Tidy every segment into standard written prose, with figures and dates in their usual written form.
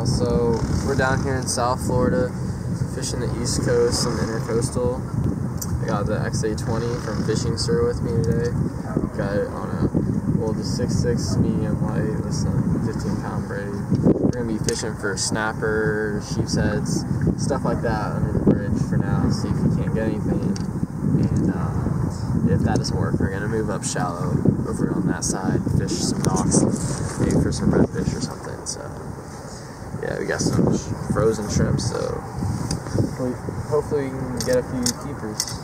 So we're down here in South Florida, fishing the East Coast and Intercoastal. I got the XA20 from Fishing Sir with me today. Got it on a just 6'6" medium light with some 15-pound braid. We're gonna be fishing for snapper, sheepsheads, stuff like that under the bridge for now. See if we can't get anything. And if that doesn't work, we're gonna move up shallow over on that side, fish some docks, maybe for some redfish or something. So yeah, we got some frozen shrimp. So hopefully we can get a few keepers.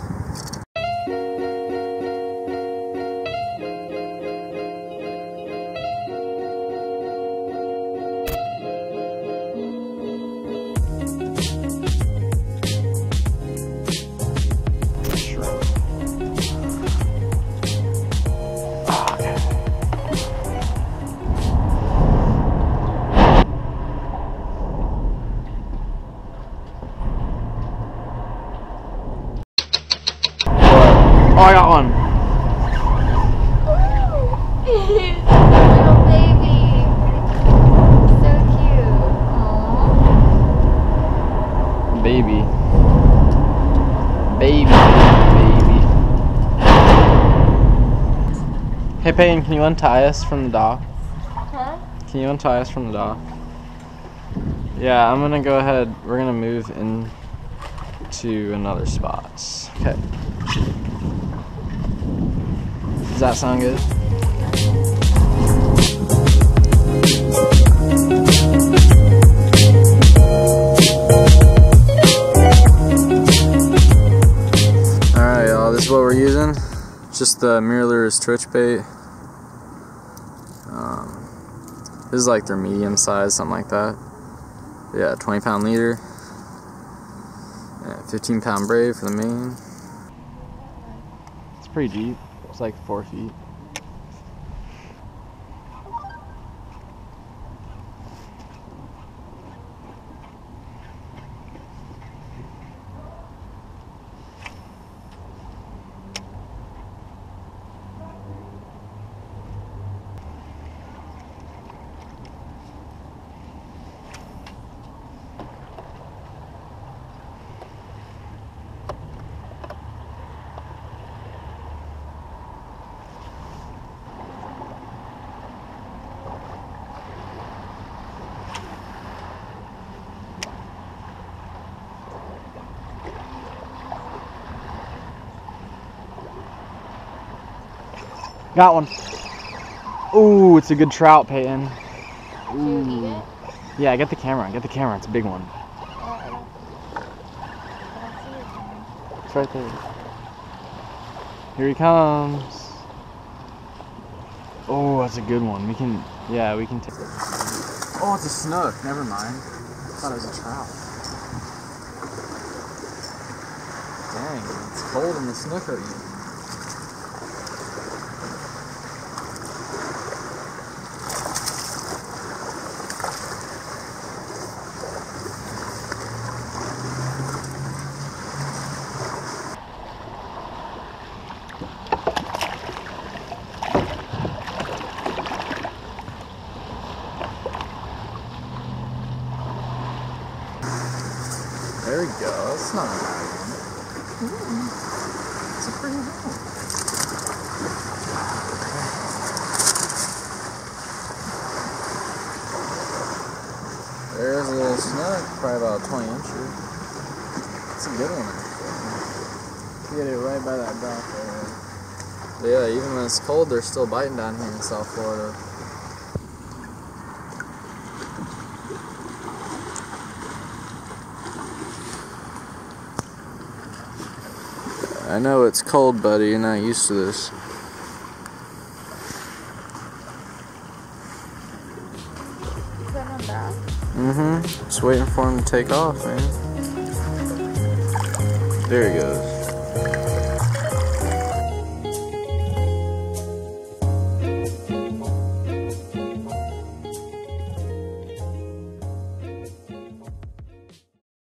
Oh, I got one. Little baby. So cute. Aww. Baby. Hey Peyton, can you untie us from the dock? Huh? Can you untie us from the dock? Yeah, I'm gonna go ahead. We're gonna move into another spot. Okay. Does that sound good? Alright y'all, this is what we're using. Just the mirrolure's twitch bait. This is like their medium size, something like that. Yeah, 20-pound leader. 15-pound braid for the main. It's pretty deep. It's like 4 feet. Got one. Ooh, it's a good trout, Peyton. Ooh. Yeah, get the camera. Get the camera. It's a big one. It's right there. Here he comes. Oh, that's a good one. We can, yeah, we can take it. Oh, it's a snook. Never mind. I thought it was a trout. Dang, it's cold in the snook are you? There we go. That's not a bad one. It's a pretty one. There's a little snook, probably about 20 inches. It's a good one, actually. Get it right by that dock there. Yeah, even when it's cold, they're still biting down here in South Florida. I know it's cold, buddy. You're not used to this. Is that on back? Just waiting for him to take off, man. There he goes.